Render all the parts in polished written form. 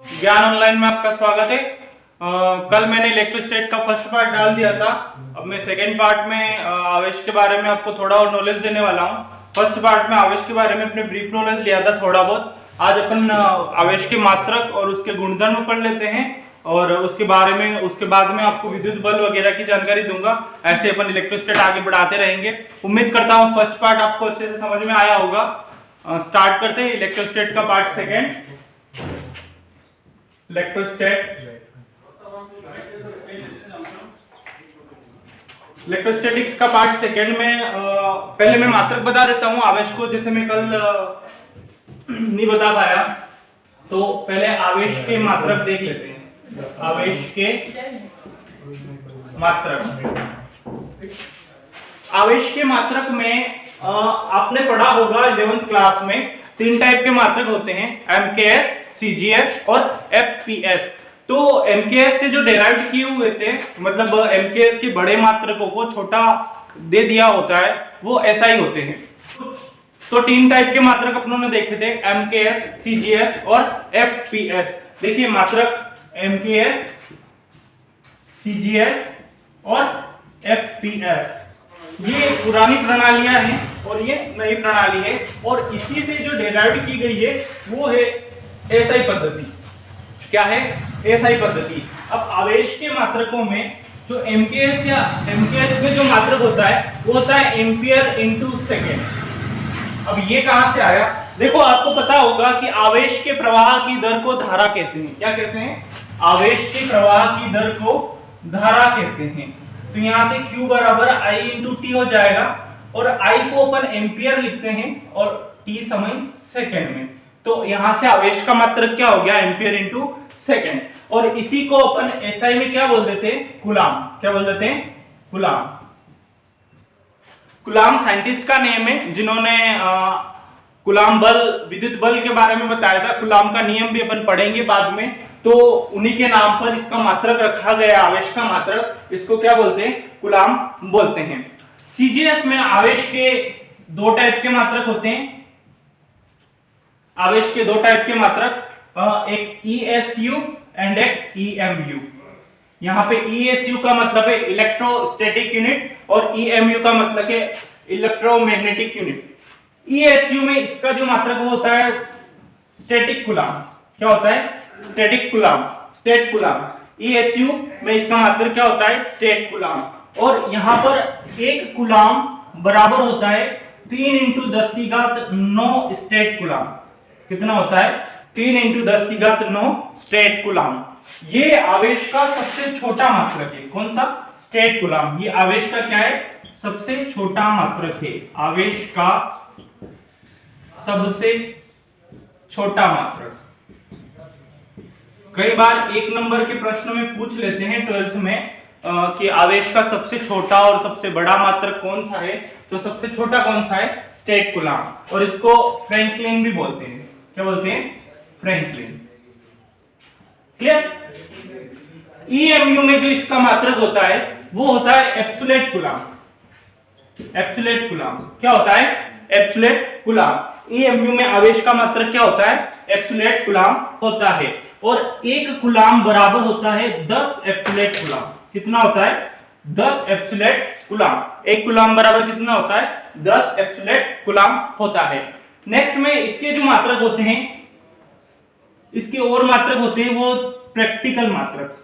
ज्ञान ऑनलाइन में आपका स्वागत है। कल मैंने इलेक्ट्रोस्टैट का फर्स्ट पार्ट डाल दिया था। अब मैं सेकेंड पार्ट में आवेश के बारे में आपको थोड़ा और नॉलेज देने वाला हूँ। फर्स्ट पार्ट में आवेश के बारे में अपने ब्रीफ नॉलेज लिया था थोड़ा बहुत। आज अपन आवेश के मात्रक और उसके गुणधर्म पढ़ लेते हैं और उसके बाद में आपको विद्युत बल वगैरह की जानकारी दूंगा। ऐसे अपन इलेक्ट्रोस्टैट आगे बढ़ाते रहेंगे। उम्मीद करता हूँ फर्स्ट पार्ट आपको अच्छे से समझ में आया होगा। स्टार्ट करते हैं इलेक्ट्रोस्टैट का पार्ट सेकेंड। इलेक्ट्रोस्टैटिक्स का पार्ट सेकेंड में पहले मैं मात्रक बता देता हूँ आवेश को, जैसे मैं कल नहीं बता पाया। तो पहले आवेश के मात्रक देख लेते हैं। आवेश के मात्रक में आपने पढ़ा होगा 11th क्लास में 3 टाइप के मात्रक होते हैं, एमकेएस, सीजीएस और एफपीएस। तो एमकेएस से जो डेराइव किए हुए थे, मतलब एमकेएस के बड़े मात्रकों को छोटा दे दिया होता है, वो ऐसा ही होते हैं। तो 3 टाइप के मात्रक अपनों ने देखे थे, एमकेएस, सीजीएस और एफपीएस। देखिए मात्रक एमकेएस, सीजीएस और एफपीएस, ये पुरानी प्रणालियां हैं और ये नई प्रणाली है, और इसी से जो डेराइव की गई है वो है एसआई पद्धति। क्या है? एसआई पद्धति। अब आवेश के मात्रकों में जो एमकेएस या एमकेएस में जो मात्रक होता है वो होता है एम्पियर इनटू सेकेंड। अब ये कहां से आया? देखो आपको पता होगा कि आवेश के प्रवाह की दर को धारा कहते हैं। क्या कहते हैं? आवेश के प्रवाह की दर को धारा कहते हैं। तो यहां से Q बराबर I इंटू टी हो जाएगा, और I को अपन एम्पियर लिखते हैं और T समय सेकेंड में। तो यहां से आवेश का मात्रक क्या हो गया? Ampere into second. और इसी को अपन एसआई में क्या बोल देते हैं? कूलाम। क्या बोल देते हैं? कूलाम। कूलाम साइंटिस्ट का नेम है जिन्होंने कूलाम बल, विद्युत बल के बारे में बताया था। कूलाम का नियम भी अपन पढ़ेंगे बाद में। तो उन्हीं के नाम पर इसका मात्रक रखा गया, आवेश का मात्रक। इसको क्या बोलते हैं? कूलाम बोलते हैं। सीजीएस में आवेश के 2 टाइप के मात्रक होते हैं। आवेश के 2 टाइप के मात्रक, एक ईएसयू एंड एक ईएमयू। यहाँ पे ईएसयू का मतलब है इलेक्ट्रोस्टैटिक यूनिट और ईएमयू का मतलब है इलेक्ट्रोमैग्नेटिक यूनिट। ईएसयू में इसका जो मात्रक होता है स्टैटिक कूलाम। क्या होता है? Static coulomb, state coulomb. ईएसयू में इसका मात्रक क्या होता है? State coulomb. और यहाँ पर 1 कूलाम बराबर होता है 3 × 10⁹ स्टेट कूलाम। कितना होता है? 3 × 10⁹ स्टेट कूलाम। ये आवेश का सबसे छोटा मात्रक है। कौन सा? State coulomb. ये आवेश का क्या है? सबसे छोटा मात्रक है। आवेश का सबसे छोटा मात्रक। कई बार 1 नंबर के प्रश्न में पूछ लेते हैं 12th में कि आवेश का सबसे छोटा और सबसे बड़ा मात्रक कौन सा है। तो सबसे छोटा कौन सा है? State coulomb. और इसको फ्रैंकलिन भी बोलते हैं। क्या बोलते हैं? फ्रैंकलिन। क्लियर? ईएमयू में जो इसका मात्रक होता है वो होता है एब्सोल्यूट कूलाम। Absolute coulomb. क्या होता है? Absolute coulomb. ईएमयू में आवेश का मात्रक क्या होता है? एब्सोल्यूट कूलाम होता है। और 1 कूलाम बराबर होता है 10 एब्सोल्यूट कूलाम। कितना होता है? 10 एब्सोल्यूट कूलाम। 1 कूलाम बराबर कितना होता है? 10 एब्सोल्यूट कूलाम होता है। नेक्स्ट में इसके जो मात्रक होते हैं, इसके और मात्रक होते हैं वो प्रैक्टिकल मात्रक।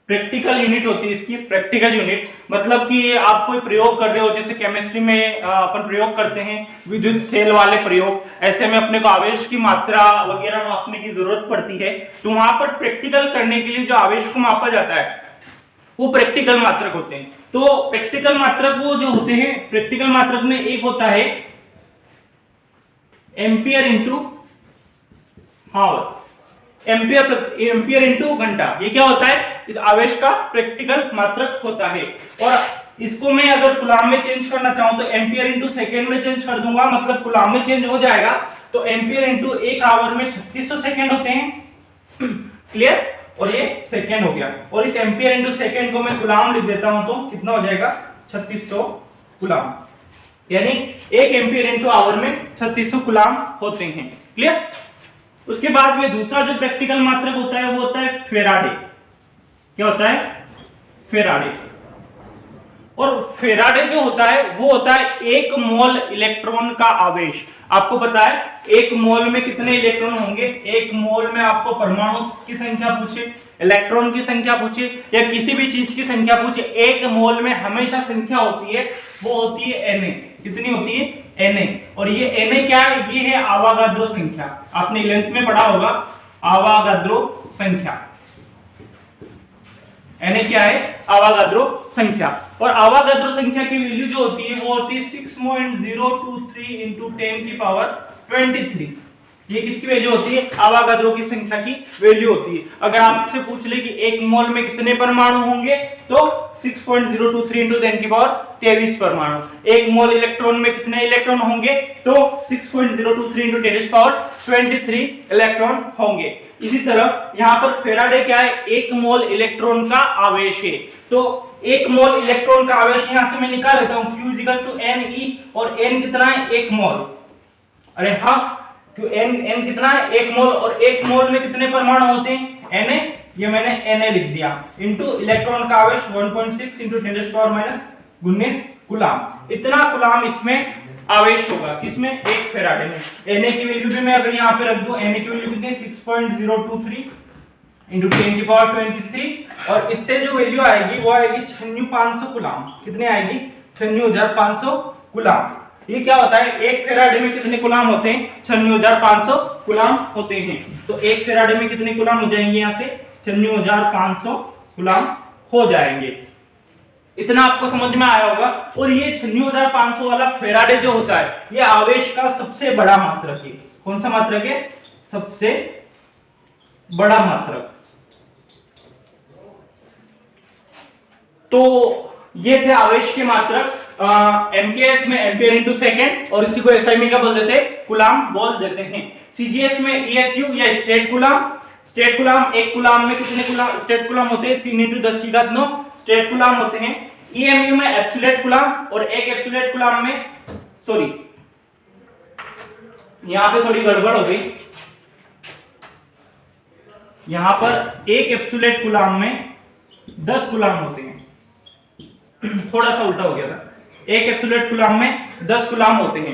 प्रैक्टिकल यूनिट होती है इसकी। प्रैक्टिकल यूनिट मतलब कि आप कोई प्रयोग कर रहे हो, जैसे केमिस्ट्री में अपन प्रयोग करते हैं विद्युत सेल वाले प्रयोग। ऐसे में अपने को आवेश की मात्रा वगैरह मापने की जरूरत पड़ती है। तो वहां पर प्रैक्टिकल करने के लिए जो आवेश को मापा जाता है वो प्रैक्टिकल मात्रक होते हैं। तो प्रैक्टिकल मात्रक वो जो होते हैं, प्रैक्टिकल मात्रक में एक होता है एम्पियर इंटू हावर। एम्पियर इंटू घंटा। ये क्या होता है? इस आवेश का प्रैक्टिकल मात्रक होता है। और इसको मैं अगर कूलाम में चेंज करना चाहूं तो एम्पियर इंटू सेकेंड में चेंज कर दूंगा, मतलब कूलाम में चेंज हो जाएगा। तो एम्पियर इंटू 1 आवर में 3600 सेकेंड होते हैं। क्लियर? और ये सेकेंड हो गया। और इस एम्पियर इंटू सेकेंड को मैं कूलाम लिख देता हूं तो कितना हो जाएगा? 3600 कूलाम। यानी 1 एम्पियर इंटू आवर में 3600 कूलाम होते हैं। क्लियर? उसके बाद में दूसरा जो प्रैक्टिकल मात्रक होता है वो होता है फेराडे। क्या होता है? फेराडे। और फेराडे जो होता है वो होता है 1 मोल इलेक्ट्रॉन का आवेश। आपको पता है 1 मोल में कितने इलेक्ट्रॉन होंगे? 1 मोल में आपको परमाणु की संख्या पूछे, इलेक्ट्रॉन की संख्या पूछे या किसी भी चीज की संख्या पूछे, 1 मोल में हमेशा संख्या होती है, वो होती है Na। कितनी होती है? Na। और ये Na क्या है? ये है आवागाद्रो संख्या। आपने 11th में पढ़ा होगा आवागाद्रो संख्या। Na क्या है? आवागाद्रो संख्या। और आवागाद्रो संख्या की वैल्यू जो होती है वो होती है 6.023 into 10 की पावर 23। ये किसकी वैल्यू होती है? आवागाद्रो की संख्या की वैल्यू होती है। अगर आपसे पूछ ले कि 1 मोल में कितने परमाणु होंगे तो 6.023 into 10 की पावर 23 परमाणु। 1 मोल इलेक्ट्रॉन में कितने इलेक्ट्रॉन होंगे तो 6.023 into 10 की पावर 23 इलेक्ट्रॉन होंगे। इसी तरह यहाँ पर फेराडे क्या है? 1 मोल इलेक्ट्रॉन का आवेश है। तो 1 मोल इलेक्ट्रॉन का आवेश यहां से मैं निकाल लेता हूं, Q Ne, और N कितना है? 1 मोल। अरे हाँ, N कितना है? 1 मोल। और 1 मोल में कितने परमाणु होते हैं? Na। ये मैंने Na लिख दिया इंटू इलेक्ट्रॉन का आवेश 1.6 इंटू 10⁻⁻19 कूलाम। इतना कूलाम इसमें आवेश होगा। किसमें? 1 फेराडे में। Na की वैल्यू भी मैं अगर यहाँ पे रख दूं, Na की वैल्यू कितनी है? 6.023 इंटू 10 की पावर 23। और इससे जो वैल्यू आएगी वो आएगी 96,500 कूलाम। कितने आएगी? 96,500 कूलाम। ये क्या होता है? 1 फेराडे में कितने कूलाम होते हैं? 96,500 कूलाम होते हैं। तो 1 फेराडे में कितने कूलाम हो जाएंगे? यहाँ से 96,500 कूलाम हो जाएंगे। इतना आपको समझ में आया होगा। और ये 96,500 वाला फेराडे जो होता है ये आवेश का सबसे बड़ा मात्रक है। कौन सा मात्रक है? सबसे बड़ा मात्रक। तो ये थे आवेश के मात्रक। एमकेएस में एम्पियर इंटू सेकेंड, और इसी को एसआई में क्या बोल देते हैं? कूलाम बोल देते हैं। सीजीएस में ईएसयू या state coulomb. State coulomb, 1 coulomb में कितने कूलाम स्टेट कूलाम होते हैं? 3 × 10⁹ स्टेट कूलाम होते हैं। ईएमयू में एब्सोल्यूट कूलाम, और 1 एब्सोल्यूट कूलाम में, सॉरी यहां पे थोड़ी गड़बड़ हो गई। यहां पर 1 एब्सोल्यूट कूलाम में 10 कूलाम होते हैं। थोड़ा सा उल्टा हो गया था। 1 एब्सोल्यूट कूलाम में 10 कूलाम होते हैं।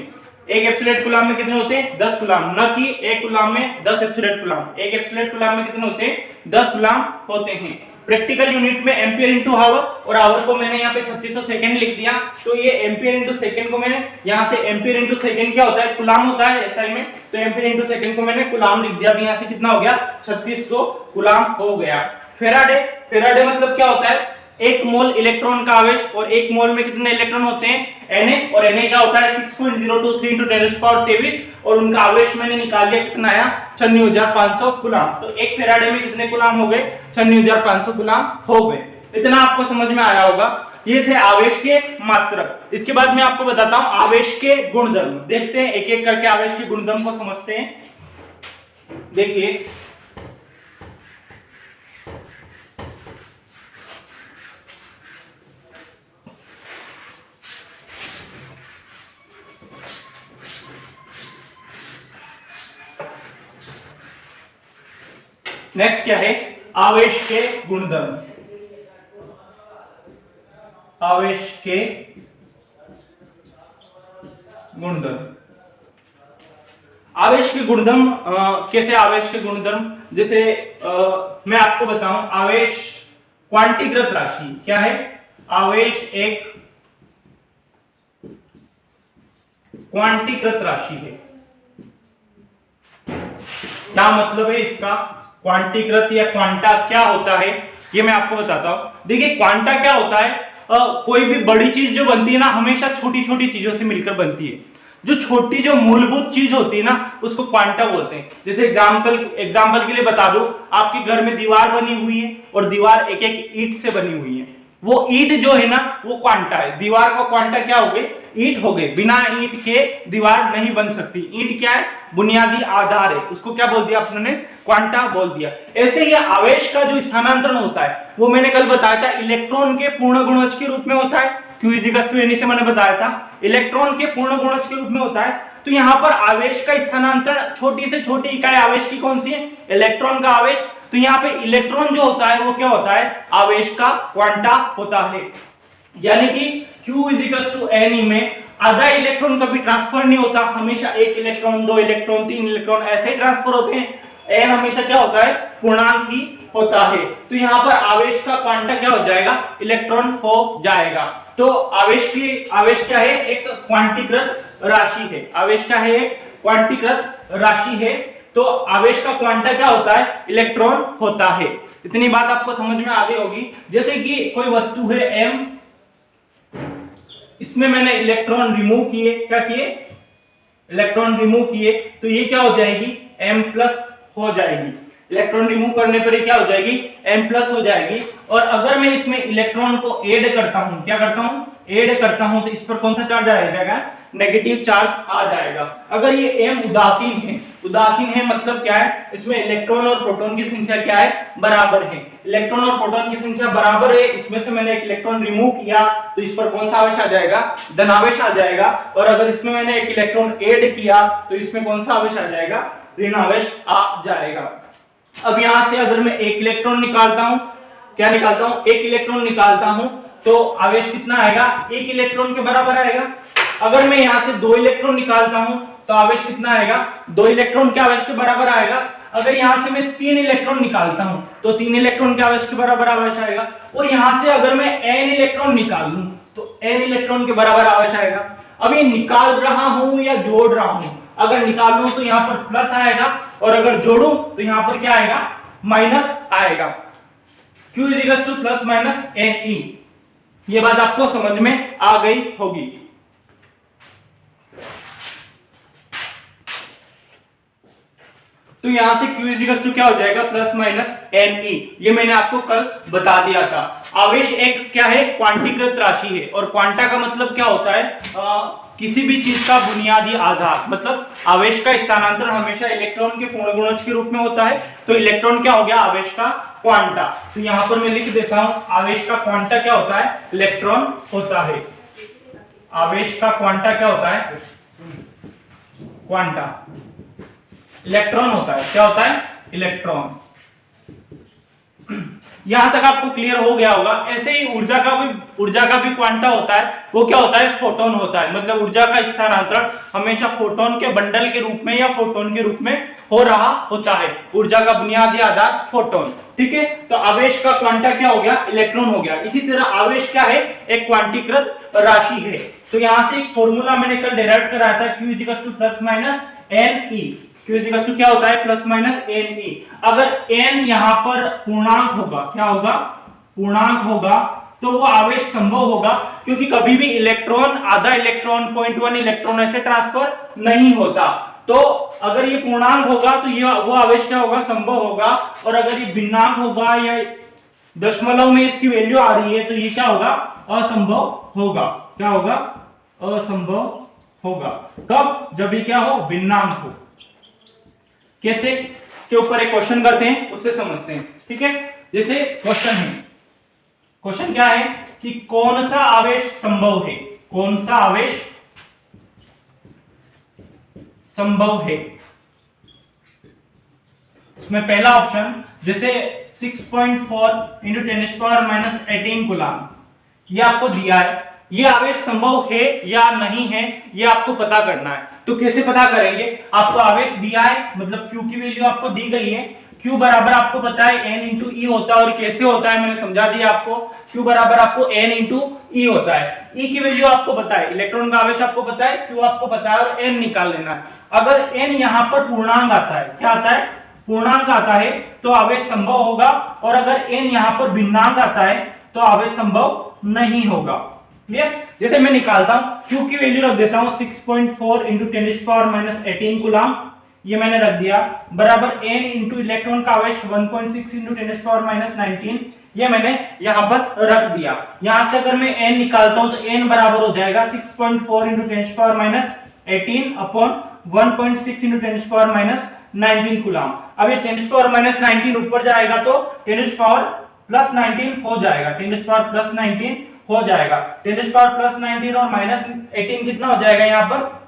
1 एब्सोल्यूट कूलाम में कितने होते हैं? 10 कूलाम। न कि 1 कूलाम में 10 एब्सोल्यूट कूलाम। 1 एब्सोल्यूट कूलाम में कितने होते हैं? 10 कूलाम होते हैं। प्रैक्टिकल यूनिट में एम्पियर इंटू हावर, और हावर को मैंने यहाँ पे 3600 सेकंड लिख दिया। तो ये एम्पियर इंटू सेकंड को मैंने यहाँ से, एम्पियर इंटू सेकंड क्या होता है? कूलाम होता है एसआई में। तो एम्पियर इंटू सेकंड को मैंने कूलाम लिख दिया। यहाँ से कितना हो गया? 3600 कूलाम हो गया। फेराडे, फेराडे मतलब क्या होता है? 1 मोल इलेक्ट्रॉन का आवेश, और 1 मोल में कितने इलेक्ट्रॉन होते हैं? Na। और Na क्या होता है? 6.023 into 10⁻23, और उनका आवेश मैंने निकाल लिया। कितना आया? 96,500 कूलाम। तो 1 फेराडे में कितने कूलाम हो गए? 96,500 कूलाम हो गए। इतना आपको समझ में आया होगा। ये थे आवेश के मात्रक। इसके बाद मैं आपको बताता हूं आवेश के गुणधर्म। देखते हैं एक एक करके आवेश के गुणधर्म को समझते हैं। देखिए, नेक्स्ट क्या है? आवेश के गुणधर्म। आवेश के गुणधर्म। आवेश के गुणधर्म कैसे? आवेश के गुणधर्म जैसे मैं आपको बताऊं, आवेश क्वांटीकृत राशि क्या है? आवेश एक क्वांटीकृत राशि है। क्या मतलब है इसका? क्वांटीकृत या क्वांटा क्या होता है ये मैं आपको बताता हूं। देखिए, क्वांटा क्या होता है? कोई भी बड़ी चीज जो बनती है ना, हमेशा छोटी छोटी चीजों से मिलकर बनती है। जो छोटी जो मूलभूत चीज होती है ना, उसको क्वांटा बोलते हैं। जैसे एग्जाम्पल के लिए बता दो, आपके घर में दीवार बनी हुई है, और दीवार एक एक ईंट से बनी हुई है। वो ईंट जो है ना वो क्वांटा है। दीवार का क्वांटा क्या हो गई? ईंट हो गई। बिना ईंट के दीवार नहीं बन सकती। ईंट क्या है? बुनियादी आधार है। उसको क्या बोल दिया आपने? क्वांटा बोल दिया। ऐसे ही आवेश का जो स्थानांतरण होता है वो मैंने कल बताया था, इलेक्ट्रॉन के पूर्ण गुणज के रूप में होता है। Q इजिकल्स टू N से मैंने बताया था इलेक्ट्रॉन के पूर्ण गुणज के रूप में होता है। तो यहाँ पर आवेश का स्थानांतरण छोटी से छोटी इकाई आवेश की कौन सी है, इलेक्ट्रॉन का आवेश। तो यहाँ पे इलेक्ट्रॉन जो होता है वो क्या होता है, आवेश का क्वांटा होता है। यानी कि Q इजिकल्स टू N में आधा इलेक्ट्रॉन कभी ट्रांसफर नहीं होता, हमेशा एक इलेक्ट्रॉन, दो इलेक्ट्रॉन, तीन इलेक्ट्रॉन ऐसे ही ट्रांसफर होते हैं। N हमेशा क्या होता है, पूर्णांक ही होता है। तो यहाँ पर आवेश का क्वांटा क्या हो जाएगा, इलेक्ट्रॉन हो जाएगा। तो आवेश क्या है, एक क्वांटीकृत राशि है। आवेश क्या है, एक क्वांटीकृत राशि है। तो आवेश का क्वांटा क्या होता है, इलेक्ट्रॉन होता है। इतनी बात आपको समझ में आ गई होगी। जैसे कि कोई वस्तु है M, इसमें मैंने इलेक्ट्रॉन रिमूव किए, क्या किए, इलेक्ट्रॉन रिमूव किए, तो ये क्या हो जाएगी, M+ हो जाएगी। इलेक्ट्रॉन रिमूव करने पर ये क्या हो जाएगी, M+ हो जाएगी। और अगर मैं इसमें इलेक्ट्रॉन को ऐड करता हूं, क्या करता हूं, ऐड करता हूं, तो इस पर कौन सा चार्ज आ जाएगा, नेगेटिव चार्ज आ जाएगा। अगर ये M उदासीन है मतलब क्या है, इसमें इलेक्ट्रॉन और प्रोटॉन की संख्या क्या है, बराबर है। इलेक्ट्रॉन और प्रोटॉन की संख्या बराबर है, इसमें से मैंने एक इलेक्ट्रॉन रिमूव किया तो इस पर कौन सा आवेश आ जाएगा, धनावेश आ जाएगा। और अगर इसमें मैंने एक इलेक्ट्रॉन ऐड किया तो इसमें कौन सा आवेश आ जाएगा, ऋणावेश आ जाएगा। अब यहां से अगर मैं एक इलेक्ट्रॉन निकालता हूं, क्या निकालता हूं, एक इलेक्ट्रॉन निकालता हूं, तो आवेश कितना आएगा, एक इलेक्ट्रॉन के बराबर आएगा। अगर मैं यहां से दो इलेक्ट्रॉन निकालता हूं तो आवेश कितना आएगा, दो इलेक्ट्रॉन के आवेश के बराबर आएगा। अगर यहां से मैं तीन इलेक्ट्रॉन निकालता हूं तो तीन इलेक्ट्रॉन के आवेश के बराबर आवेश आएगा। और यहां से अगर मैं n इलेक्ट्रॉन निकाल लूं तो n इलेक्ट्रॉन के बराबर आवेश आएगा। अब ये निकाल रहा हूं या जोड़ रहा हूं, अगर निकालूं तो यहां पर प्लस आएगा और अगर जोड़ूं तो यहां पर क्या आएगा, माइनस आएगा। Q equals two plus minus Ne। ये बात आपको समझ में आ गई होगी। तो यहां से Q इजिकल्स टू क्या हो जाएगा, प्लस माइनस Ne। ये मैंने आपको कल बता दिया था। आवेश एक क्या है, क्वांटीकृत राशि है। और क्वांटा का मतलब क्या होता है, किसी भी चीज का बुनियादी आधार। मतलब आवेश का स्थानांतरण हमेशा इलेक्ट्रॉन के पूर्ण गुणज के रूप में होता है। तो इलेक्ट्रॉन क्या हो गया, आवेश का क्वांटा। तो यहां पर मैं लिख देता हूं, आवेश का क्वांटा क्या होता है, इलेक्ट्रॉन होता है। आवेश का क्वांटा क्या होता है, क्वांटा इलेक्ट्रॉन होता है। क्या होता है, इलेक्ट्रॉन। यहां तक आपको क्लियर हो गया होगा। ऐसे ही ऊर्जा का भी क्वांटा होता है। वो क्या होता है, फोटोन होता है। मतलब ऊर्जा का स्थानांतरण हमेशा फोटोन के बंडल के रूप में या फोटोन के रूप में हो रहा होता है। ऊर्जा का बुनियादी आधार फोटोन, ठीक है। तो आवेश का क्वांटा क्या हो गया, इलेक्ट्रॉन हो गया। इसी तरह आवेश क्या है, एक क्वांटीकृत राशि है। तो यहां से एक फॉर्मूला मैंने कल डिराइव कराया था, Q equals two plus minus Ne। Q equals two क्या होता है, प्लस माइनस Ne। अगर n यहां पर पूर्णांक होगा, क्या होगा, पूर्णांक होगा, तो वो आवेश संभव होगा। क्योंकि कभी भी इलेक्ट्रॉन, आधा इलेक्ट्रॉन, 0.1 इलेक्ट्रॉन ऐसे ट्रांसफर नहीं होता। तो अगर ये पूर्णांक होगा तो ये वो आवेश क्या होगा, संभव होगा। और अगर ये भिन्नांक होगा या दशमलव में इसकी वैल्यू आ रही है तो ये क्या होगा, असंभव होगा। क्या होगा, असंभव होगा। कब, जब ये क्या हो, भिन्नांक हो। कैसे, इसके ऊपर एक क्वेश्चन करते हैं, उससे समझते हैं, ठीक है। जैसे क्वेश्चन है, क्वेश्चन क्या है कि कौन सा आवेश संभव है, कौन सा आवेश संभव है। इसमें पहला ऑप्शन जैसे 6.4 × 10⁻⁻18 कूलम, ये आपको दिया है। ये आवेश संभव है या नहीं है, ये आपको पता करना है। तो कैसे पता करेंगे, आपको आवेश दिया है, मतलब Q की वैल्यू आपको दी गई है। Q बराबर आपको पता है N × E होता है। और कैसे होता है मैंने समझा दिया आपको। Q बराबर आपको N × E होता है। E की वैल्यू आपको पता है, इलेक्ट्रॉन का आवेश आपको पता है, Q आपको पता है, और N निकाल लेना है। अगर N यहाँ पर पूर्णांक आता है, क्या आता है, पूर्णांक आता है, तो आवेश संभव होगा। और अगर N यहाँ पर भिन्नांक आता है तो आवेश संभव नहीं होगा। क्लियर। जैसे मैं निकालता हूं, Q की वैल्यू रख देता हूं 6.4 × 10⁻⁻18 कूलम, ये मैंने रख दिया, बराबर N × इलेक्ट्रॉन का आवेश 1.6 × 10⁻⁻19, ये मैंने यहां पर रख दिया। यहां से अगर मैं N निकालता हूं तो N बराबर हो जाएगा 6.4 × 10⁻18 अपॉन 1.6 × 10⁻19 कूलम। अब ये 10⁻19 ऊपर जाएगा तो 10⁻+19 हो जाएगा, 10⁻+19 हो जाएगा। 10 प्लस 19 और माइनस 18 कितना हो जाएगा यहाँ पर,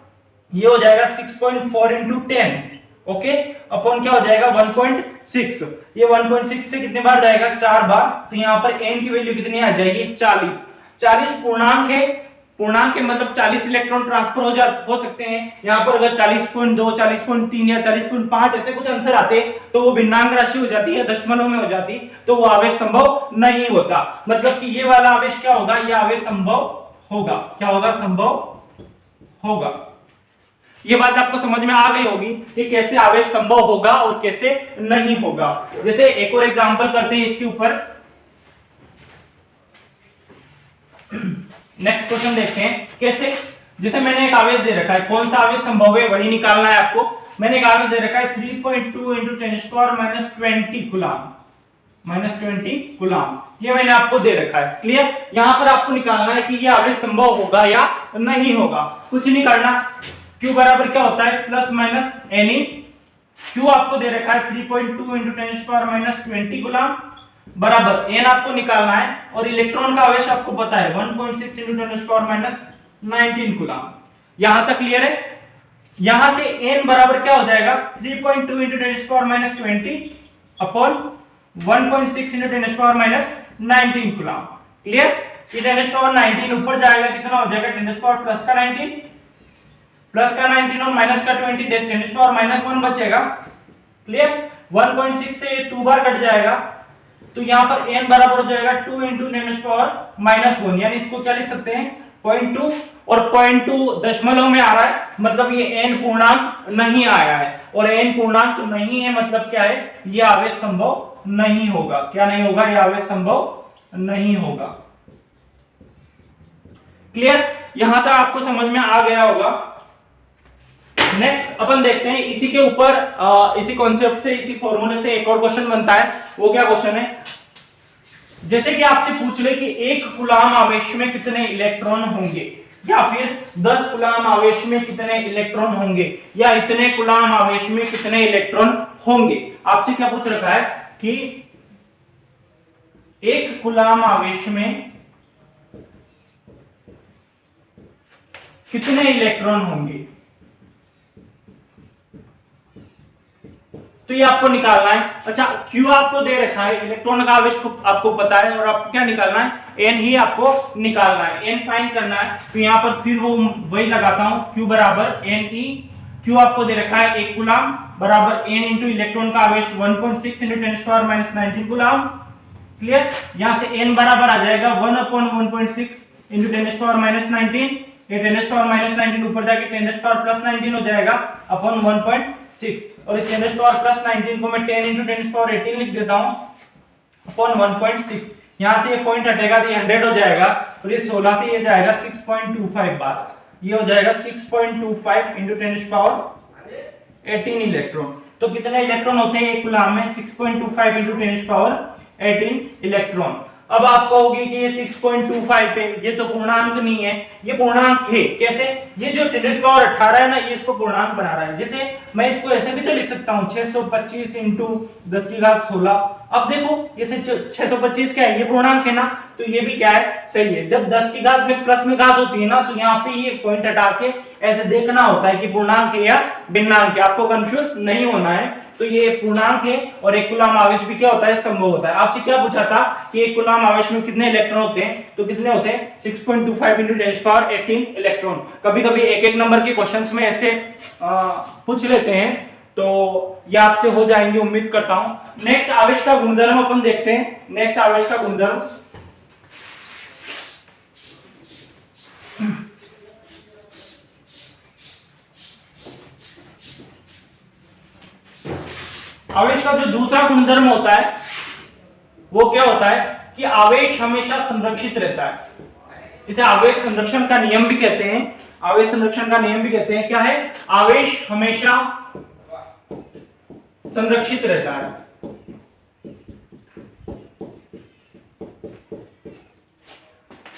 ये हो जाएगा 6.4 इंटू 10, ओके, अपॉन क्या हो जाएगा 1.6। ये 1.6 से कितने बार जाएगा, 4 बार, तो यहाँ पर n की वैल्यू कितनी आ जाएगी 40। 40 पूर्णांक है, पूर्णांक के मतलब 40 इलेक्ट्रॉन ट्रांसफर हो सकते हैं। यहाँ पर अगर 40.2, 40.3 या 40.5 ऐसे कुछ आंसर आते तो वो भिन्नांक राशि हो जाती है, दशमलव में हो जाती, तो वो आवेश संभव नहीं होता। मतलब कि ये वाला आवेश क्या होगा, ये आवेश संभव होगा। क्या होगा, संभव होगा। ये बात आपको समझ में आ गई होगी कि कैसे आवेश संभव होगा और कैसे नहीं होगा। जैसे एक और एग्जांपल करते हैं इसके ऊपर। नेक्स्ट क्वेश्चन देखते हैं कैसे। जैसे मैंने एक आवेश दे रखा है, कौन सा आवेश संभव है वही निकालना है आपको। मैंने एक आवेश दे रखा है 3.2 इंटू 10⁻⁻20 कूलम, -20 कूलम, ये मैंने आपको दे रखा है। क्लियर। यहां पर आपको निकालना है कि ये आवेश संभव होगा या नहीं होगा। कुछ नहीं करना, Q बराबर क्या होता है, प्लस माइनस Ne। Q आपको दे रखा है 3.2 इंटू 10⁻⁻20 कूलम बराबर n आपको निकालना है, और इलेक्ट्रॉन का आवेश आपको पता है 1.6 इंटू 10⁻⁻19 कूलम। यहां तक क्लियर है। यहां से n बराबर क्या हो जाएगा, 3.2 into 10⁻20 upon 1.6 into 10⁻19 coulomb. Clear. ये 10⁻19 ऊपर जाएगा, कितना हो जाएगा 10 प्लस का 19, प्लस का 19 और माइनस का 20, 10⁻1 बचेगा। क्लियर। 1.6 से 2 बार कट जाएगा, तो यहां पर n बराबर हो जाएगा 2 इंटू 10⁻⁻1, यानी इसको क्या लिख सकते हैं 0.2, और 0.2 दशमलव में आ रहा है, मतलब ये n पूर्णांक नहीं आया है, और n पूर्णांक नहीं है मतलब क्या है, ये आवेश संभव नहीं होगा। क्या नहीं होगा, ये आवेश संभव नहीं होगा। क्लियर। यहां तक आपको समझ में आ गया होगा। नेक्स्ट अपन देखते हैं इसी के ऊपर, इसी कॉन्सेप्ट से, इसी फॉर्मूले से एक और क्वेश्चन बनता है। वो क्या क्वेश्चन है, जैसे कि आपसे पूछ ले कि 1 कूलम आवेश में कितने इलेक्ट्रॉन होंगे, या फिर 10 कूलम आवेश में कितने इलेक्ट्रॉन होंगे, या इतने कूलम आवेश में कितने इलेक्ट्रॉन होंगे। आपसे क्या पूछ रखा है कि 1 कूलम आवेश में कितने इलेक्ट्रॉन होंगे, तो ये आपको निकालना है। अच्छा, Q आपको दे रखा है, इलेक्ट्रॉन का आवेश आपको पता है, और आपको क्या निकालना है, N ही आपको निकालना है, N फाइंड करना है। तो यहाँ पर फिर वो वही लगाता हूं, Q बराबर Ne। Q आपको दे रखा है 1 कूलम बराबर N इंटू इलेक्ट्रॉन का आवेश 1.6 इंटू 10⁻⁻19 कूलम। क्लियर। यहाँ से N बराबर आ जाएगा 1/1.6 इंटू 10⁻⁻19, ये 10⁻⁻19 ऊपर जाके 10⁻+19 हो जाएगा अपॉन 1.6, और इस 10⁻+19 को मैं 10 इंटू 10⁻18 लिख देता हूं अपॉन 1.6। यहां से ये पॉइंट हटेगा तो ये 100 हो जाएगा, और ये 16 से ये जाएगा 6.25 बार, ये हो जाएगा 6.25 इंटू 10⁻18 इलेक्ट्रॉन। तो कितने इलेक्ट्रॉन होते हैं 1 कूलम में, 6.25 इंटू 10⁻18 इलेक्ट्रॉन। अब आप कहोगे कि ये 6.25 पे, ये तो पूर्णांक नहीं है, ये पूर्णांक है। कैसे, ये जो 10⁻18 है ना, ये इसको पूर्णांक बना रहा है। जैसे मैं इसको ऐसे भी तो लिख सकता हूं 625 इंटू 10⁻16। अब देखो ये 625 क्या है, ये पूर्णांक है ना, तो ये भी क्या है, सही है। जब 10 की घात में प्लस में घात होती है ना, तो यहाँ पे ये पॉइंट हटा के ऐसे देखना होता है कि पूर्णांक है या भिन्नांक है, आपको कंफ्यूज नहीं होना है। तो ये पूर्णांक है, और 1 कूलम आवेश भी क्या होता है, संभव होता है। आपसे क्या पूछा था कि 1 कूलम आवेश में कितने इलेक्ट्रॉन होते हैं, तो कितने होते हैं 6.25 इंटू 10⁻18 इलेक्ट्रॉन। कभी कभी एक नंबर के क्वेश्चंस में ऐसे पूछ लेते हैं, तो ये आपसे हो जाएंगे, उम्मीद करता हूं। नेक्स्ट आवेश का गुणधर्म अपन देखते हैं। नेक्स्ट आवेश का गुणधर्म, आवेश का जो दूसरा गुणधर्म होता है वो क्या होता है कि आवेश हमेशा संरक्षित रहता है। इसे आवेश संरक्षण का नियम भी कहते हैं। आवेश संरक्षण का नियम भी कहते हैं। क्या है, आवेश हमेशा संरक्षित रहता है।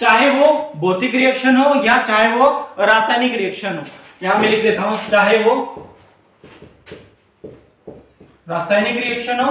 चाहे वो भौतिक रिएक्शन हो या चाहे वो रासायनिक रिएक्शन हो। यहां मैं लिख देता हूं, चाहे वो रासायनिक रिएक्शन हो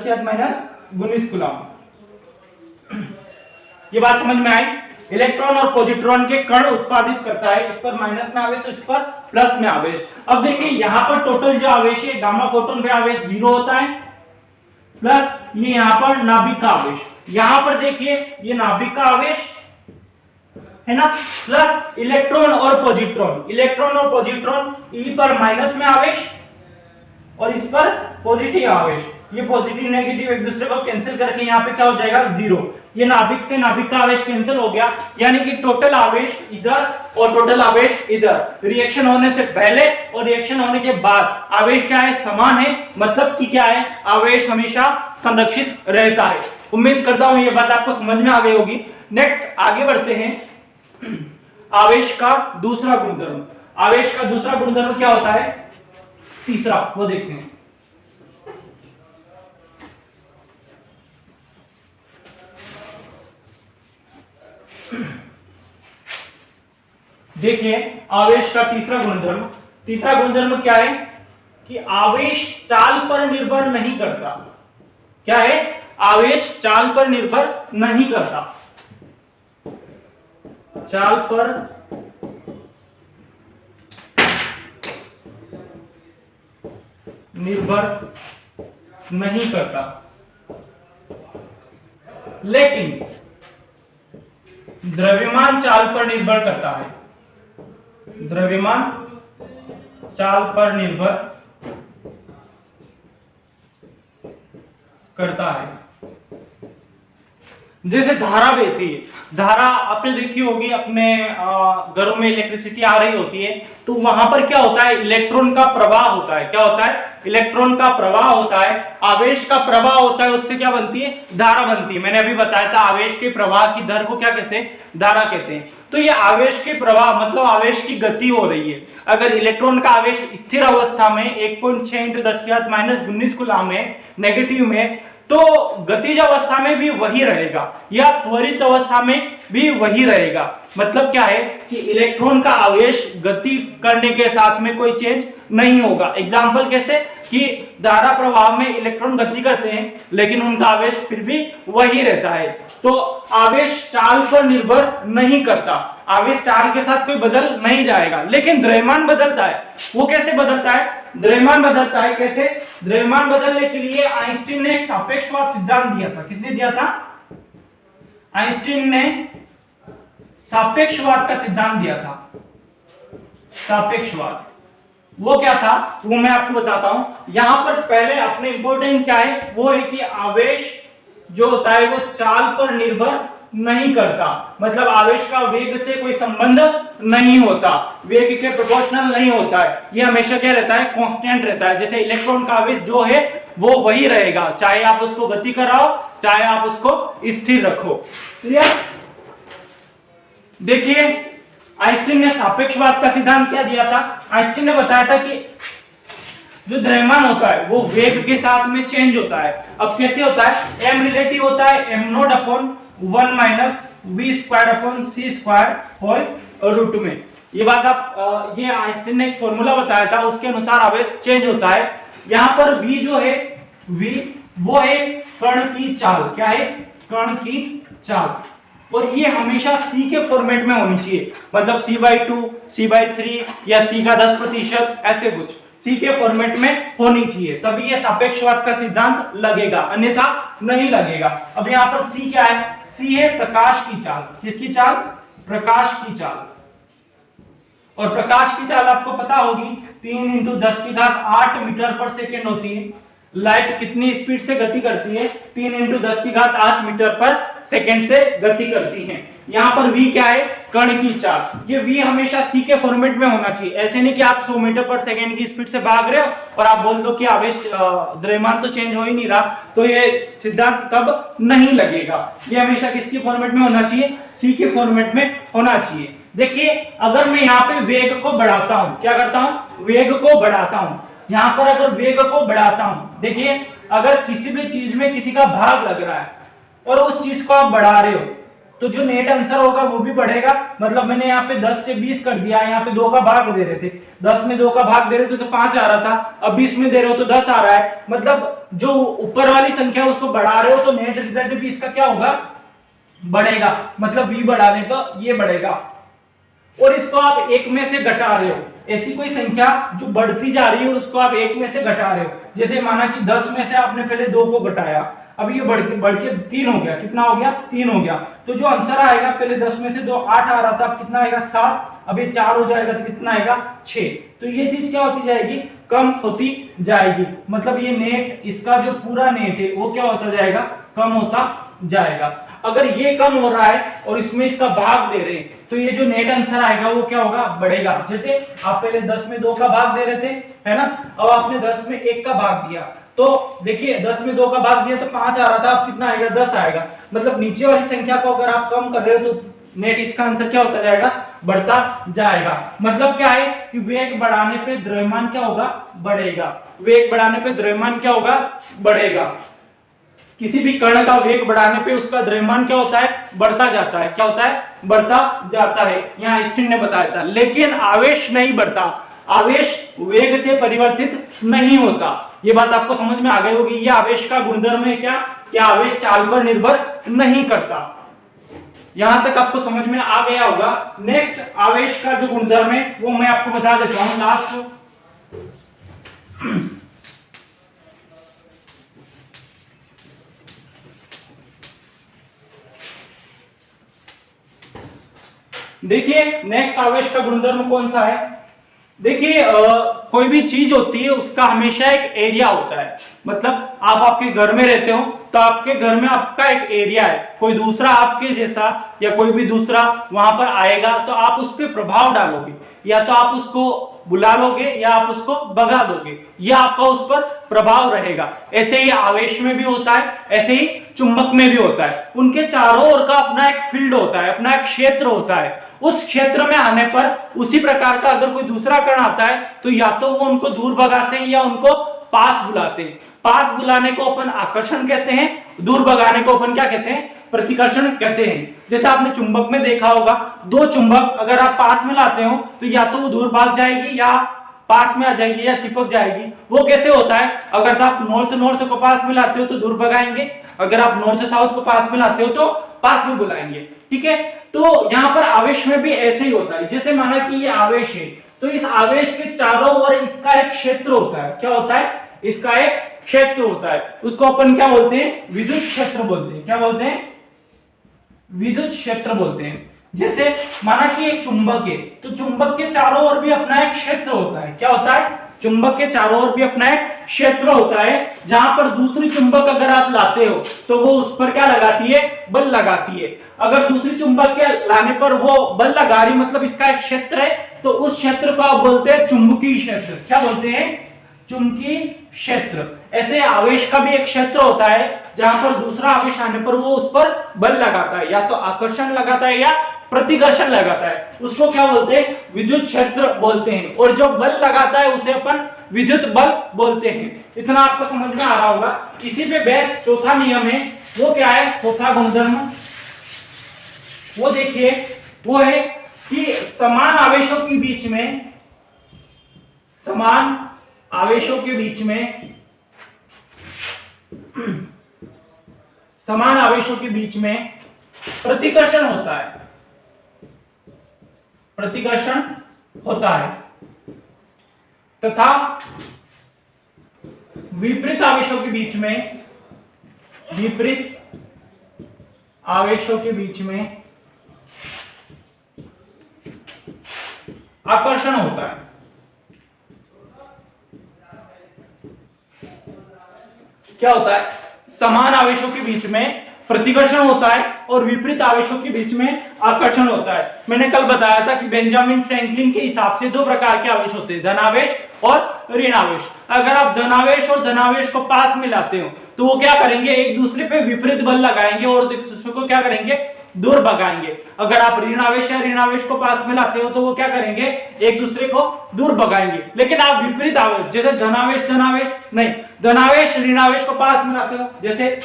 10⁻⁻⁰ कूलम। ये बात समझ में आई? इलेक्ट्रॉन और पॉजिट्रॉन के कण उत्पादित करता है, इस पर माइनस में आवेश, इस पर प्लस में आवेश। अब देखिए यहाँ पर टोटल जो आवेश है, गामा फोटोन पे आवेश 0 होता है, प्लस ये यहाँ पर नाभिक का आवेश, यहाँ पर देखिए ये नाभिक का आवेश है ना, प्लस इलेक्ट्रॉन और पॉजिट्रॉन, इलेक्ट्रॉन और पॉजिट्रॉन ई पर माइनस में आवेश और इस पर पॉजिटिव आवेश। ये पॉजिटिव नेगेटिव एक दूसरे को कैंसिल करके यहाँ पे क्या हो जाएगा 0। ये नाभिक से नाभिक का आवेश कैंसिल हो गया, यानी कि टोटल आवेश इधर और टोटल आवेश इधर। रिएक्शन होने से पहले और रिएक्शन होने के बाद आवेश क्या है, समान है, मतलब कि क्या है, आवेश हमेशा संरक्षित रहता है। उम्मीद करता हूं ये बात आपको समझ में आ गई होगी। नेक्स्ट आगे बढ़ते हैं। आवेश का दूसरा गुणधर्म, आवेश का दूसरा गुणधर्म क्या होता है, तीसरा, वो देखते हैं। देखिए आवेश का तीसरा गुणधर्म, तीसरा गुणधर्म क्या है कि आवेश चाल पर निर्भर नहीं करता। क्या है, आवेश चाल पर निर्भर नहीं करता, चाल पर निर्भर नहीं करता, लेकिन द्रव्यमान चाल पर निर्भर करता है, द्रव्यमान चाल पर निर्भर करता है। जैसे धारा बहती है, धारा आपने देखी होगी, अपने घरों में इलेक्ट्रिसिटी आ रही होती है तो वहां पर क्या होता है, इलेक्ट्रॉन का प्रवाह होता है। क्या होता है, इलेक्ट्रॉन का प्रवाह होता है, आवेश का प्रवाह होता है, उससे क्या बनती है, धारा बनती है। मैंने अभी बताया था आवेश के प्रवाह की दर को क्या कहते हैं, धारा कहते हैं। तो ये आवेश के प्रवाह मतलब आवेश की गति हो रही है। अगर इलेक्ट्रॉन का आवेश स्थिर अवस्था में 1.6 × 10⁻⁻�19 कूलम है, नेगेटिव में, तो गतिज अवस्था में भी वही रहेगा या त्वरित अवस्था में भी वही रहेगा। मतलब क्या है कि इलेक्ट्रॉन का आवेश गति करने के साथ में कोई चेंज नहीं होगा। एग्जाम्पल कैसे कि धारा प्रवाह में इलेक्ट्रॉन गति करते हैं लेकिन उनका आवेश फिर भी वही रहता है। तो आवेश चाल पर निर्भर नहीं करता, आवेश चाल के साथ कोई बदल नहीं जाएगा, लेकिन द्रव्यमान बदलता है। वो कैसे बदलता है, द्रव्यमान बदलता है कैसे, द्रव्यमान बदलने के लिए आइंस्टीन ने एक सापेक्षवाद सिद्धांत दिया था। किसने दिया था, आइंस्टीन ने सापेक्षवाद का सिद्धांत दिया था, सापेक्षवाद। वो क्या था वो मैं आपको बताता हूं। यहां पर पहले अपने इंपॉर्टेंट क्या है, वो है कि आवेश जो होता है वो चाल पर निर्भर नहीं करता, मतलब आवेश का वेग से कोई संबंध नहीं होता, वेग के प्रोपोर्शनल नहीं होता है, ये हमेशा क्या रहता है, कांस्टेंट रहता है। जैसे इलेक्ट्रॉन का आवेश जो है वो वही रहेगा, चाहे आप उसको गति कराओ चाहे आप उसको स्थिर रखो। क्लियर? देखिए आइंस्टीन ने सापेक्षवाद का सिद्धांत क्या दिया था, आइंस्टीन ने बताया था कि जो द्रव्यमान होता है वो वेग के साथ में चेंज होता है। अब कैसे होता है, m रिलेटिव होता है m0 upon 1 minus v square upon c square whole root में। ये बात आप ये आइंस्टीन ने एक फॉर्मूला बताया था, उसके अनुसार आवेश चेंज होता है। यहाँ पर v जो है v वो है कण की चाल, क्या है, कण की चाल, और ये हमेशा c के फॉर्मेट में होनी चाहिए, मतलब c/2 c/3 या c का 10% ऐसे कुछ c के फॉर्मेट में होनी चाहिए, तभी ये सापेक्षवाद का सिद्धांत लगेगा, अन्यथा नहीं लगेगा। अब यहाँ पर c क्या है, c है प्रकाश की चाल, किसकी चाल, प्रकाश की चाल, और प्रकाश की चाल आपको पता होगी 3 × 10⁸ मीटर पर सेकेंड होती है। लाइट कितनी स्पीड से गति करती है, 3 × 10⁸ मीटर पर सेकेंड से गति करती है। यहाँ पर v क्या है, कण की चाल, ये v हमेशा c के फॉर्मेट में होना चाहिए। ऐसे नहीं कि आप 100 मीटर पर सेकेंड की स्पीड से भाग रहे हो और आप बोल दो कि आवेश द्रव्यमान तो चेंज हो ही नहीं रहा, तो ये सिद्धांत तब नहीं लगेगा। ये हमेशा किसके फॉर्मेट में होना चाहिए, c के फॉर्मेट में होना चाहिए। देखिए अगर मैं यहाँ पे वेग को बढ़ाता हूं, क्या करता हूं, वेग को बढ़ाता हूं, यहाँ पर अगर वेग को बढ़ाता हूं, देखिए अगर किसी भी चीज में किसी का भाग लग रहा है और उस चीज को आप बढ़ा रहे हो तो जो नेट आंसर होगा वो भी बढ़ेगा। मतलब मैंने यहाँ पे 10 से 20 कर दिया, यहाँ पे 2 का भाग दे रहे थे, 10 में 2 का भाग दे रहे थे तो 5 आ रहा था, अब 20 में दे रहे हो तो 10 आ रहा है, मतलब जो ऊपर वाली संख्या उसको बढ़ा रहे हो तो नेट रिजल्ट भी इसका क्या होगा, बढ़ेगा, मतलब v बढ़ाने पर ये बढ़ेगा। और इसको आप 1 में से घटा रहे हो, ऐसी कोई संख्या जो बढ़ती जा रही है उसको आप 1 में से घटा रहे हो, जैसे माना कि 10 में से आपने पहले 2 को घटाया, अब ये बढ़ के 3 हो गया, कितना हो गया, 3 हो गया, तो जो आंसर आएगा, पहले 10 में से 2 8 आ रहा था, अब कितना आएगा, 7, अब ये 4 हो जाएगा तो कितना आएगा, 6। तो ये चीज क्या होती जाएगी, कम होती जाएगी, मतलब ये नेट, इसका जो पूरा नेट है वो क्या होता जाएगा, कम होता जाएगा। अगर ये कम हो रहा है और इसमें इसका भाग दे रहे हैं तो ये जो नेट आंसर आएगा वो क्या होगा, बढ़ेगा। जैसे आप पहले 10 में 2 का भाग दे रहे थे, है ना, अब आपने 10 में 1 का भाग दिया, तो देखिए 10 में 2 का भाग दिया तो 5 आ रहा था, अब कितना आएगा, 10 आएगा। मतलब नीचे वाली संख्या को अगर आप कम कर रहे हो तो नेट इसका आंसर क्या होता जाएगा, बढ़ता जाएगा। मतलब क्या है कि वेग बढ़ाने पे द्रव्यमान क्या होगा, बढ़ेगा, वेग बढ़ाने पे द्रव्यमान क्या होगा, बढ़ेगा। किसी भी कण का वेग बढ़ाने पे उसका द्रव्यमान क्या होता है, बढ़ता जाता है, क्या होता है, बढ़ता जाता है, यहाँ आइंस्टीन ने बताया था। लेकिन आवेश नहीं बढ़ता, आवेश वेग से परिवर्तित नहीं होता। ये बात आपको समझ में आ गई होगी, ये आवेश का गुणधर्म है क्या, कि आवेश चाल पर निर्भर नहीं करता। यहां तक आपको समझ में आ गया होगा। नेक्स्ट आवेश का जो गुणधर्म है वो मैं आपको बता देता हूं लास्ट। देखिए नेक्स्ट आवेश का गुणधर्म कौन सा है, देखिए कोई भी चीज होती है उसका हमेशा एक एरिया होता है। मतलब आप आपके घर में रहते हो तो आपके घर में आपका एक एरिया है, कोई दूसरा आपके जैसा या कोई भी दूसरा वहां पर आएगा तो आप उस पर प्रभाव डालोगे, या तो आप उसको बुला लोगे या आप उसको भगा दोगे, या आपका उस पर प्रभाव रहेगा। ऐसे ही आवेश में भी होता है, ऐसे ही चुंबक में भी होता है। उनके चारों ओर का अपना एक फील्ड होता है, अपना एक क्षेत्र होता है। उस क्षेत्र में आने पर उसी प्रकार का अगर कोई दूसरा कण आता है तो या तो वो उनको दूर भगाते हैं या उनको पास बुलाते हैं। पास बुलाने को अपन आकर्षण कहते हैं, दूर भगाने को अपन क्या कहते हैं, प्रतिकर्षण कहते हैं। जैसे आपने चुंबक में देखा होगा, दो चुंबक अगर आप पास में लाते हो तो या तो वो दूर भाग जाएगी या पास में आ जाएगी या चिपक जाएगी। वो कैसे होता है, अगर आप नॉर्थ को पास में लाते हो तो दूर भगाएंगे, अगर आप नॉर्थ साउथ को पास में लाते हो तो पास में बुलाएंगे, ठीक है। तो यहाँ पर आवेश में भी ऐसे ही होता है। जैसे माना कि ये आवेश है तो इस आवेश के चारों ओर इसका एक क्षेत्र होता है, क्या होता है, इसका एक क्षेत्र होता है। उसको अपन क्या बोलते हैं, विद्युत क्षेत्र बोलते हैं। क्या बोलते हैं, विद्युत क्षेत्र बोलते हैं। जैसे माना कि एक चुंबक है, तो चुंबक के चारों ओर भी अपना एक क्षेत्र होता है। क्या होता है? चुंबक के चारों ओर भी अपना एक क्षेत्र होता है, जहां पर दूसरी चुंबक अगर आप लाते हो तो वो उस पर क्या लगाती है? बल लगाती है। अगर दूसरी चुंबक के लाने पर वो बल लगा रही, मतलब इसका एक क्षेत्र है, तो उस क्षेत्र को आप बोलते हैं चुंबकीय क्षेत्र। क्या बोलते हैं? चुंबकीय क्षेत्र। ऐसे आवेश का भी एक क्षेत्र होता है, जहां पर दूसरा आवेश आने पर वो उस पर बल लगाता है, या तो आकर्षण लगाता है या प्रतिकर्षण लगाता है। उसको क्या बोलते हैं? विद्युत क्षेत्र बोलते हैं। और जो बल लगाता है उसे अपन विद्युत बल बोलते हैं। इतना आपको समझ में आ रहा होगा। इसी पे बेस चौथा नियम है, वो क्या है? चौथा गुणधर्म वो देखिए, वो है कि समान आवेशों के बीच में, समान आवेशों के बीच में, समान आवेशों के बीच में प्रतिकर्षण होता है। प्रतिकर्षण होता है तथा विपरीत आवेशों के बीच में, विपरीत आवेशों के बीच में आकर्षण होता है। क्या होता है? समान आवेशों के बीच में प्रतिकर्षण होता है और विपरीत आवेशों के बीच में आकर्षण होता है। मैंने कल बताया था कि बेंजामिन फ्रैंकलिन के हिसाब से दो प्रकार के आवेश होते हैं, धनावेश और ऋण आवेश। अगर आप धनावेश और धनावेश को पास में लाते हो तो वो क्या करेंगे? एक दूसरे पे विपरीत बल लगाएंगे और एक दूसरे को क्या करेंगे? दूर भगाएंगे। अगर आप ऋण आवेश या ऋण आवेश को पास में लाते हो तो वो क्या करेंगे? एक दूसरे को दूर भगाएंगे। लेकिन आप विपरीत आवेश, जैसे धनावेश धनावेश नहीं, धनावेश ऋण आवेश को पास में लाते हो, जैसे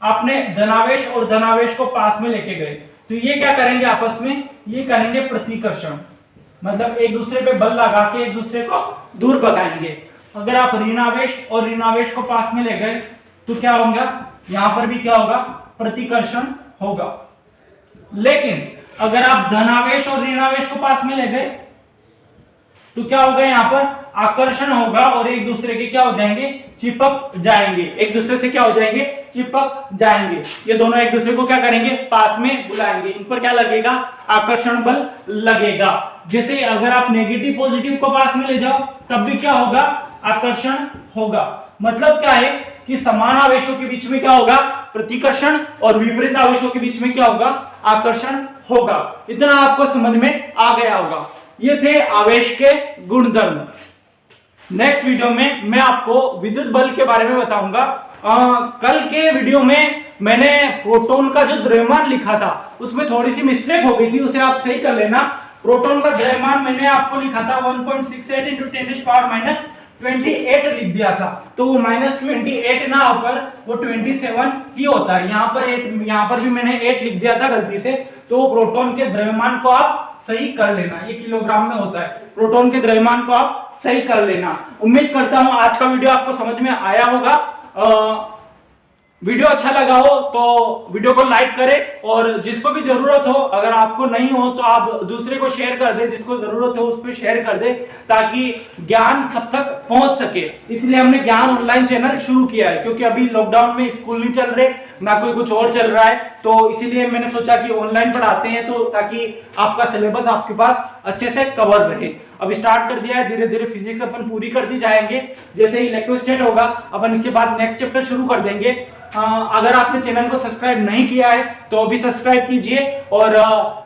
आपने धनावेश और धनावेश को पास में लेके गए, तो ये क्या करेंगे? आपस में ये करेंगे प्रतिकर्षण, मतलब एक दूसरे पे बल लगा के एक दूसरे को दूर भगाएंगे। अगर आप ऋणावेश और ऋणावेश को पास में ले गए तो क्या होगा? यहां पर भी क्या होगा? प्रतिकर्षण होगा। लेकिन अगर आप धनावेश और ऋणावेश को पास में ले गए तो क्या होगा? यहां पर आकर्षण होगा और एक दूसरे के क्या हो जाएंगे? चिपक जाएंगे। एक दूसरे से क्या हो जाएंगे? चिपक जाएंगे। ये दोनों एक दूसरे को क्या करेंगे? पास में बुलाएंगे। इन पर क्या लगेगा? आकर्षण बल लगेगा। जैसे अगर आप नेगेटिव पॉजिटिव को पास में ले जाओ तब भी क्या होगा? आकर्षण होगा। मतलब क्या है कि समान आवेशों के बीच में क्या होगा? प्रतिकर्षण, और विपरीत आवेशों के बीच में क्या होगा? आकर्षण होगा। इतना आपको समझ में आ गया होगा। ये थे आवेश के गुणधर्म। नेक्स्ट वीडियो में मैं आपको विद्युत बल के बारे में बताऊंगा। कल के वीडियो में मैंने प्रोटॉन का जो द्रव्यमान लिखा था उसमें थोड़ी सी मिस्टेक हो गई थी, उसे आप सही कर लेना। प्रोटॉन का द्रव्यमान मैंने आपको लिखा था 1.68 × 10⁻28 लिख दिया था, तो वो -28 ना होकर वो 27 ही होता है। यहाँ पर भी मैंने 8 लिख दिया था गलती से, तो प्रोटॉन के द्रव्यमान को आप सही कर लेना। ये किलोग्राम में होता है। प्रोटॉन के द्रव्यमान को आप सही कर लेना। उम्मीद करता हूं आज का वीडियो आपको समझ में आया होगा। वीडियो अच्छा लगा हो तो वीडियो को लाइक करें, और जिसको भी जरूरत हो, अगर आपको नहीं हो तो आप दूसरे को शेयर कर दे, जिसको जरूरत हो उस पर शेयर कर दे, ताकि ज्ञान सब तक पहुंच सके। इसलिए हमने ज्ञान ऑनलाइन चैनल शुरू किया है, क्योंकि अभी लॉकडाउन में स्कूल नहीं चल रहे, ना कोई कुछ और चल रहा है, तो इसीलिए मैंने सोचा कि ऑनलाइन पढ़ाते हैं, तो ताकि आपका सिलेबस आपके पास अच्छे से कवर रहे। अब स्टार्ट कर दिया है, धीरे धीरे फिजिक्स अपन पूरी करती जाएंगे। जैसे ही इलेक्ट्रोस्टैट होगा अपन इसके बाद नेक्स्ट चैप्टर शुरू कर देंगे। अगर आपने चैनल को सब्सक्राइब नहीं किया है तो अभी सब्सक्राइब कीजिए और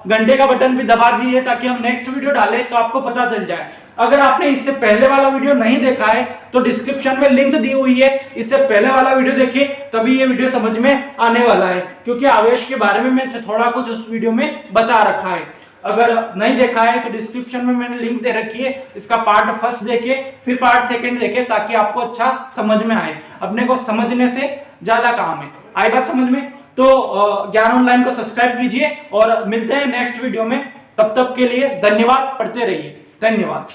घंटे का बटन भी दबा दीजिए, ताकि हम नेक्स्ट वीडियो डालें तो आपको पता चल जाए। अगर आपने इससे पहले वाला वीडियो नहीं देखा है तो डिस्क्रिप्शन में लिंक दी हुई है, इससे पहले वाला वीडियो देखिए, तभी ये वीडियो समझ में आने वाला है, क्योंकि आवेश के बारे में मैं थोड़ा कुछ उस वीडियो में बता रखा है। अगर नहीं देखा है तो डिस्क्रिप्शन में मैंने लिंक दे रखी है, इसका पार्ट फर्स्ट देखे, फिर पार्ट सेकंड देखे, ताकि आपको अच्छा समझ में आए। अपने को समझने से ज्यादा काम है। आई बात समझ में? तो ज्ञान ऑनलाइन को सब्सक्राइब कीजिए और मिलते हैं नेक्स्ट वीडियो में। तब तक के लिए धन्यवाद। पढ़ते रहिए। धन्यवाद।